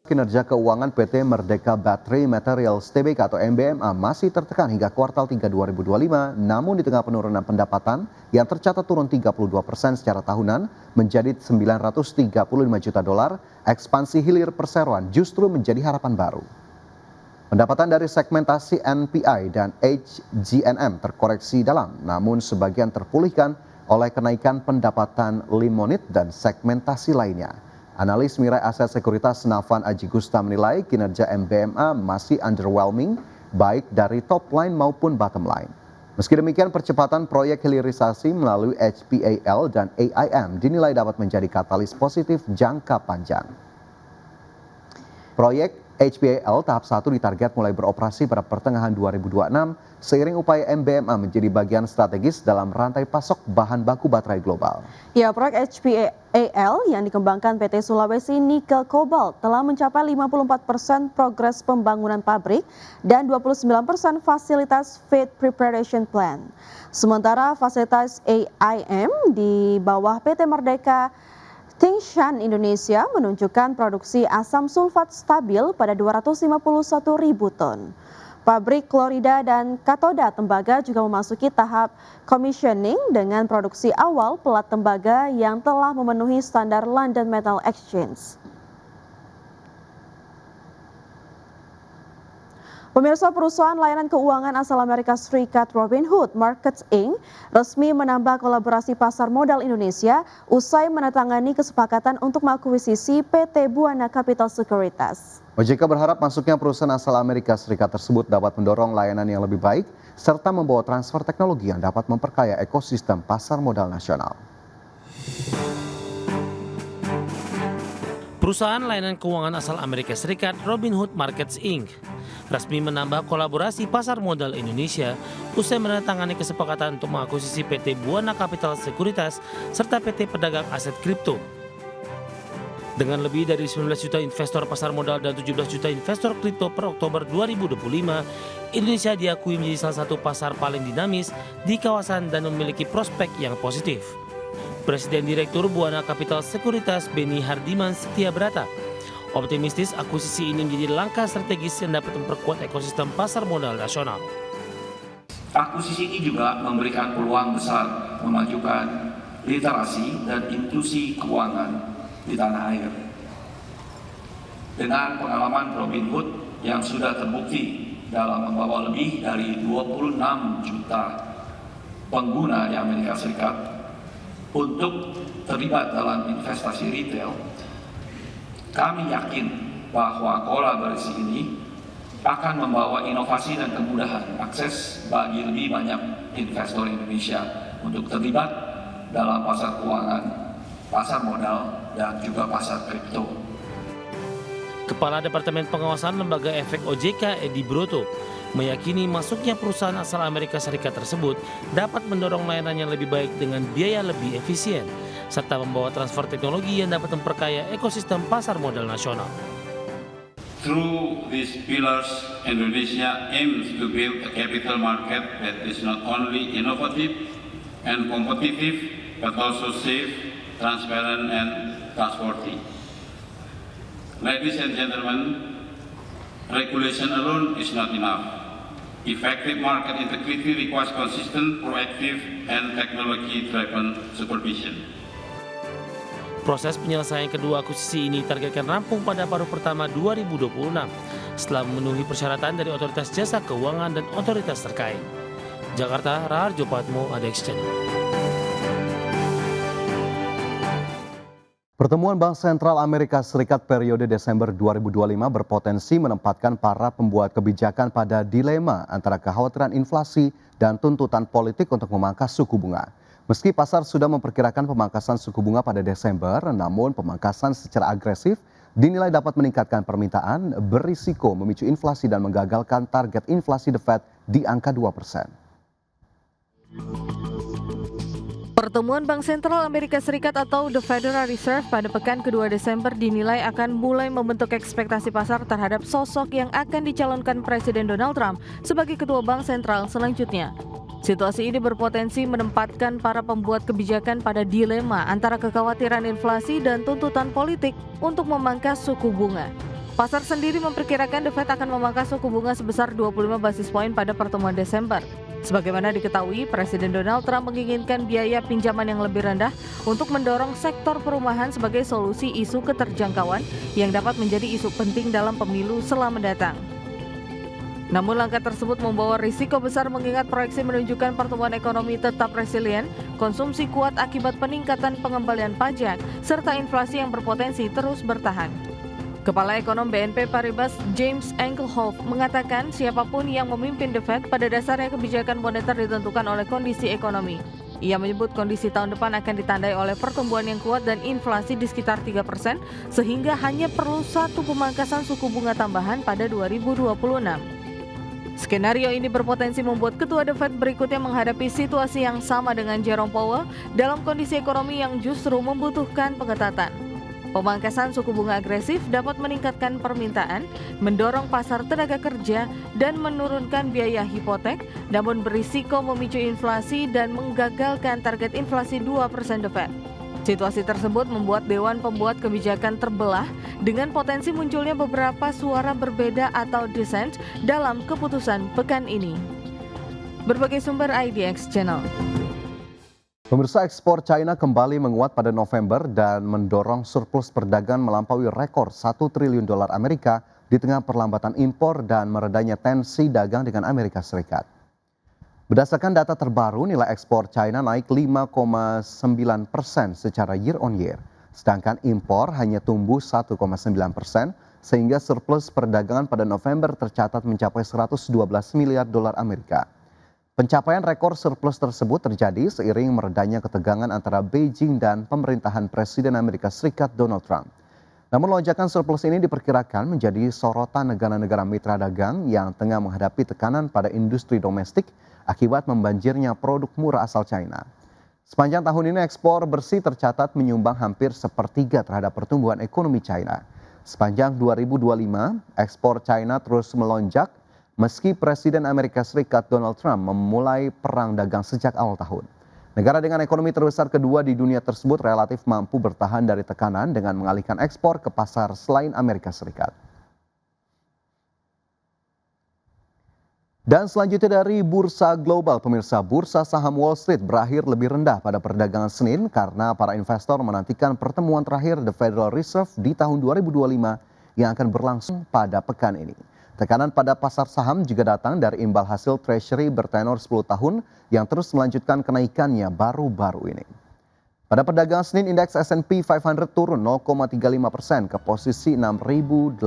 Kinerja keuangan PT Merdeka Battery Materials Tbk atau MBMA masih tertekan hingga kuartal 3 2025, namun di tengah penurunan pendapatan yang tercatat turun 32% secara tahunan menjadi 935 juta dolar, ekspansi hilir perseroan justru menjadi harapan baru. Pendapatan dari segmentasi NPI dan HGNM terkoreksi dalam, namun sebagian terpulihkan oleh kenaikan pendapatan limonit dan segmentasi lainnya. Analis Mirai Aset Sekuritas Nafan Aji Gusta menilai kinerja MBMA masih underwhelming baik dari top line maupun bottom line. Meski demikian, percepatan proyek hilirisasi melalui HPAL dan AIM dinilai dapat menjadi katalis positif jangka panjang. Proyek HPAL tahap 1 ditarget mulai beroperasi pada pertengahan 2026 seiring upaya MBMA menjadi bagian strategis dalam rantai pasok bahan baku baterai global. Ya, proyek HPAL yang dikembangkan PT Sulawesi Nikel Cobalt telah mencapai 54% progres pembangunan pabrik dan 29% fasilitas feed preparation plant. Sementara fasilitas AIM di bawah PT Merdeka Tsingshan Indonesia menunjukkan produksi asam sulfat stabil pada 251.000 ton. Pabrik klorida dan katoda tembaga juga memasuki tahap commissioning dengan produksi awal pelat tembaga yang telah memenuhi standar London Metal Exchange. Pemirsa, perusahaan layanan keuangan asal Amerika Serikat Robinhood Markets Inc. resmi menambah kolaborasi pasar modal Indonesia usai menandatangani kesepakatan untuk mengakuisisi PT Buana Capital Securities. OJK berharap masuknya perusahaan asal Amerika Serikat tersebut dapat mendorong layanan yang lebih baik serta membawa transfer teknologi yang dapat memperkaya ekosistem pasar modal nasional. Perusahaan layanan keuangan asal Amerika Serikat Robinhood Markets Inc. resmi menambah kolaborasi pasar modal Indonesia usai menandatangani kesepakatan untuk mengakuisisi PT Buana Capital Securities serta PT Pedagang Aset Kripto. Dengan lebih dari 19 juta investor pasar modal dan 17 juta investor kripto per Oktober 2025, Indonesia diakui menjadi salah satu pasar paling dinamis di kawasan dan memiliki prospek yang positif. Presiden Direktur Buana Capital Securities Beni Hardiman Setiabrata optimistis akuisisi ini menjadi langkah strategis yang dapat memperkuat ekosistem pasar modal nasional. Akuisisi ini juga memberikan peluang besar memajukan literasi dan inklusi keuangan di tanah air. Dengan pengalaman Robinhood yang sudah terbukti dalam membawa lebih dari 26 juta pengguna di Amerika Serikat untuk terlibat dalam investasi retail, kami yakin bahwa kolaborasi ini akan membawa inovasi dan kemudahan akses bagi lebih banyak investor Indonesia untuk terlibat dalam pasar keuangan, pasar modal, dan juga pasar kripto. Kepala Departemen Pengawasan Lembaga Efek OJK Edi Broto meyakini masuknya perusahaan asal Amerika Serikat tersebut dapat mendorong layanan yang lebih baik dengan biaya lebih efisien, serta membawa transfer teknologi yang dapat memperkaya ekosistem pasar modal nasional. Through these pillars, Indonesia aims to build a capital market that is not only innovative and competitive, but also safe, transparent, and trustworthy. Ladies and gentlemen, regulation alone is not enough. Effective market integrity requires consistent, proactive, and technology-driven supervision. Proses penyelesaian kedua akuisisi ini targetkan rampung pada paruh pertama 2026 setelah memenuhi persyaratan dari Otoritas Jasa Keuangan dan otoritas terkait. Jakarta, Raharjo Patmo, ADX Channel. Pertemuan Bank Sentral Amerika Serikat periode Desember 2025 berpotensi menempatkan para pembuat kebijakan pada dilema antara kekhawatiran inflasi dan tuntutan politik untuk memangkas suku bunga. Meski pasar sudah memperkirakan pemangkasan suku bunga pada Desember, namun pemangkasan secara agresif dinilai dapat meningkatkan permintaan, berisiko memicu inflasi dan menggagalkan target inflasi The Fed di angka 2%. Pertemuan Bank Sentral Amerika Serikat atau The Federal Reserve pada pekan kedua Desember dinilai akan mulai membentuk ekspektasi pasar terhadap sosok yang akan dicalonkan Presiden Donald Trump sebagai ketua bank sentral selanjutnya. Situasi ini berpotensi menempatkan para pembuat kebijakan pada dilema antara kekhawatiran inflasi dan tuntutan politik untuk memangkas suku bunga. Pasar sendiri memperkirakan The Fed akan memangkas suku bunga sebesar 25 basis poin pada pertemuan Desember. Sebagaimana diketahui, Presiden Donald Trump menginginkan biaya pinjaman yang lebih rendah untuk mendorong sektor perumahan sebagai solusi isu keterjangkauan yang dapat menjadi isu penting dalam pemilu setelah mendatang. Namun langkah tersebut membawa risiko besar mengingat proyeksi menunjukkan pertumbuhan ekonomi tetap resilient, konsumsi kuat akibat peningkatan pengembalian pajak, serta inflasi yang berpotensi terus bertahan. Kepala Ekonom BNP Paribas James Engelhoff mengatakan siapapun yang memimpin The Fed pada dasarnya kebijakan moneter ditentukan oleh kondisi ekonomi. Ia menyebut kondisi tahun depan akan ditandai oleh pertumbuhan yang kuat dan inflasi di sekitar 3%, sehingga hanya perlu satu pemangkasan suku bunga tambahan pada 2026. Skenario ini berpotensi membuat ketua The Fed berikutnya menghadapi situasi yang sama dengan Jerome Powell dalam kondisi ekonomi yang justru membutuhkan pengetatan. Pemangkasan suku bunga agresif dapat meningkatkan permintaan, mendorong pasar tenaga kerja, dan menurunkan biaya hipotek, namun berisiko memicu inflasi dan menggagalkan target inflasi 2% The Fed. Situasi tersebut membuat Dewan Pembuat Kebijakan terbelah dengan potensi munculnya beberapa suara berbeda atau dissent dalam keputusan pekan ini. Berbagai sumber IDX Channel. Pemirsa, ekspor China kembali menguat pada November dan mendorong surplus perdagangan melampaui rekor $1 triliun Amerika di tengah perlambatan impor dan meredanya tensi dagang dengan Amerika Serikat. Berdasarkan data terbaru, nilai ekspor China naik 5,9% secara year on year, sedangkan impor hanya tumbuh 1,9%, sehingga surplus perdagangan pada November tercatat mencapai $112 miliar Amerika. Pencapaian rekor surplus tersebut terjadi seiring meredanya ketegangan antara Beijing dan pemerintahan Presiden Amerika Serikat Donald Trump. Namun lonjakan surplus ini diperkirakan menjadi sorotan negara-negara mitra dagang yang tengah menghadapi tekanan pada industri domestik akibat membanjirnya produk murah asal China. Sepanjang tahun ini ekspor bersih tercatat menyumbang hampir sepertiga terhadap pertumbuhan ekonomi China. Sepanjang 2025, ekspor China terus melonjak meski Presiden Amerika Serikat Donald Trump memulai perang dagang sejak awal tahun. Negara dengan ekonomi terbesar kedua di dunia tersebut relatif mampu bertahan dari tekanan dengan mengalihkan ekspor ke pasar selain Amerika Serikat. Dan selanjutnya dari bursa global, pemirsa, bursa saham Wall Street berakhir lebih rendah pada perdagangan Senin karena para investor menantikan pertemuan terakhir The Federal Reserve di tahun 2025 yang akan berlangsung pada pekan ini. Tekanan pada pasar saham juga datang dari imbal hasil Treasury bertenor 10 tahun yang terus melanjutkan kenaikannya baru-baru ini. Pada perdagangan Senin, indeks S&P 500 turun 0,35% ke posisi 6.846.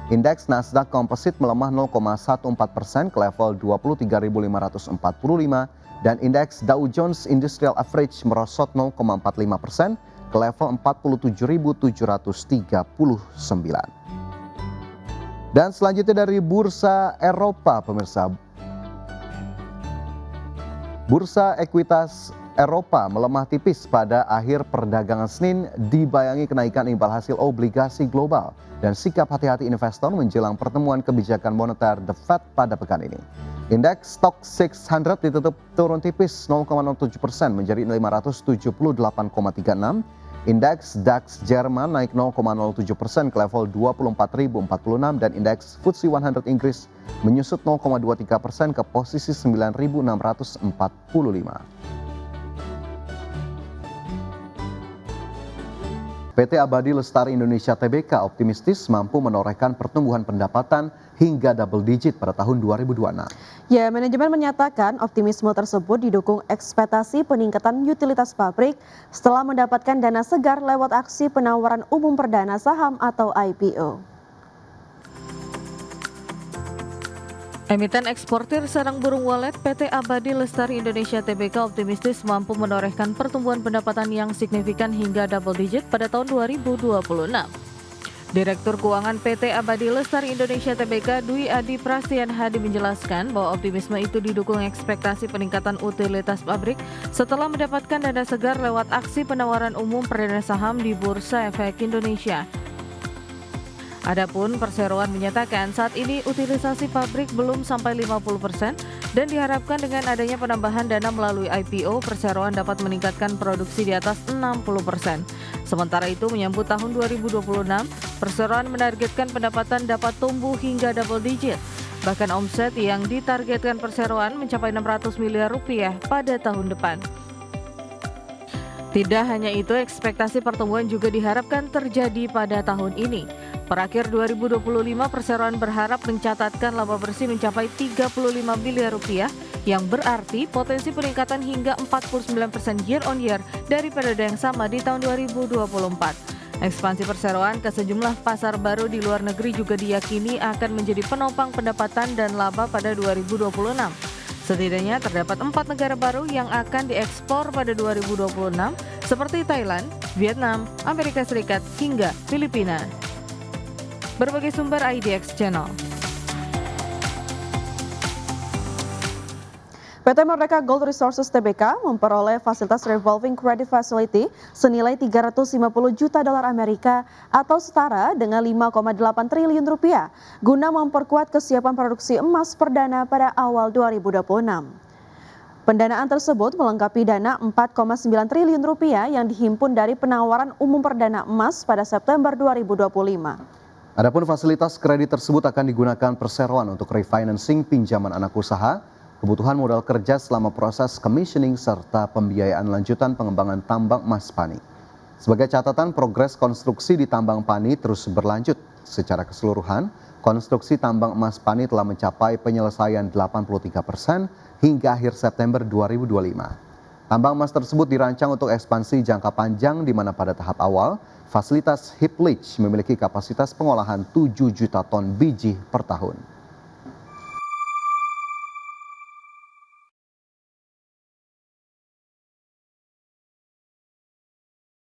Indeks Nasdaq Composite melemah 0,14% ke level 23.545 dan indeks Dow Jones Industrial Average merosot 0,45% ke level 47.739. Dan selanjutnya dari bursa Eropa, pemirsa. Bursa ekuitas Eropa melemah tipis pada akhir perdagangan Senin dibayangi kenaikan imbal hasil obligasi global dan sikap hati-hati investor menjelang pertemuan kebijakan moneter The Fed pada pekan ini. Indeks Stock 600 ditutup turun tipis 0,07% menjadi 578,36. Indeks DAX Jerman naik 0,07% ke level 24.046 dan indeks FTSE 100 Inggris menyusut 0,23% ke posisi 9.645. PT Abadi Lestari Indonesia Tbk optimistis mampu menorehkan pertumbuhan pendapatan hingga double digit pada tahun 2026. Ya, manajemen menyatakan optimisme tersebut didukung ekspektasi peningkatan utilitas pabrik setelah mendapatkan dana segar lewat aksi penawaran umum perdana saham atau IPO. Emiten eksportir sarang burung walet PT Abadi Lestari Indonesia Tbk optimistis mampu menorehkan pertumbuhan pendapatan yang signifikan hingga double digit pada tahun 2026. Direktur Keuangan PT Abadi Lestari Indonesia Tbk Dwi Adi Prastian Hadi menjelaskan bahwa optimisme itu didukung ekspektasi peningkatan utilitas pabrik setelah mendapatkan dana segar lewat aksi penawaran umum perdana saham di Bursa Efek Indonesia. Adapun perseroan menyatakan saat ini utilisasi pabrik belum sampai 50% dan diharapkan dengan adanya penambahan dana melalui IPO, perseroan dapat meningkatkan produksi di atas 60%. Sementara itu menyambut tahun 2026, Perseroan menargetkan pendapatan dapat tumbuh hingga double digit. Bahkan omset yang ditargetkan perseroan mencapai 600 miliar rupiah pada tahun depan. Tidak hanya itu, ekspektasi pertumbuhan juga diharapkan terjadi pada tahun ini. Per akhir 2025, perseroan berharap mencatatkan laba bersih mencapai 35 miliar rupiah, yang berarti potensi peningkatan hingga 49% year on year dari periode yang sama di tahun 2024. Ekspansi perseroan ke sejumlah pasar baru di luar negeri juga diyakini akan menjadi penopang pendapatan dan laba pada 2026. Setidaknya terdapat 4 negara baru yang akan diekspor pada 2026 seperti Thailand, Vietnam, Amerika Serikat, hingga Filipina. Berbagai sumber IDX Channel. PT Merdeka Gold Resources Tbk memperoleh fasilitas Revolving Credit Facility senilai 350 juta dolar Amerika atau setara dengan 5,8 triliun rupiah guna memperkuat kesiapan produksi emas perdana pada awal 2026. Pendanaan tersebut melengkapi dana 4,9 triliun rupiah yang dihimpun dari penawaran umum perdana emas pada September 2025. Adapun fasilitas kredit tersebut akan digunakan perseroan untuk refinancing pinjaman anak usaha, kebutuhan modal kerja selama proses commissioning serta pembiayaan lanjutan pengembangan tambang emas Pani. Sebagai catatan, progres konstruksi di tambang Pani terus berlanjut. Secara keseluruhan, konstruksi tambang emas Pani telah mencapai penyelesaian 83% hingga akhir September 2025. Tambang emas tersebut dirancang untuk ekspansi jangka panjang di mana pada tahap awal, fasilitas heap leach memiliki kapasitas pengolahan 7 juta ton biji per tahun.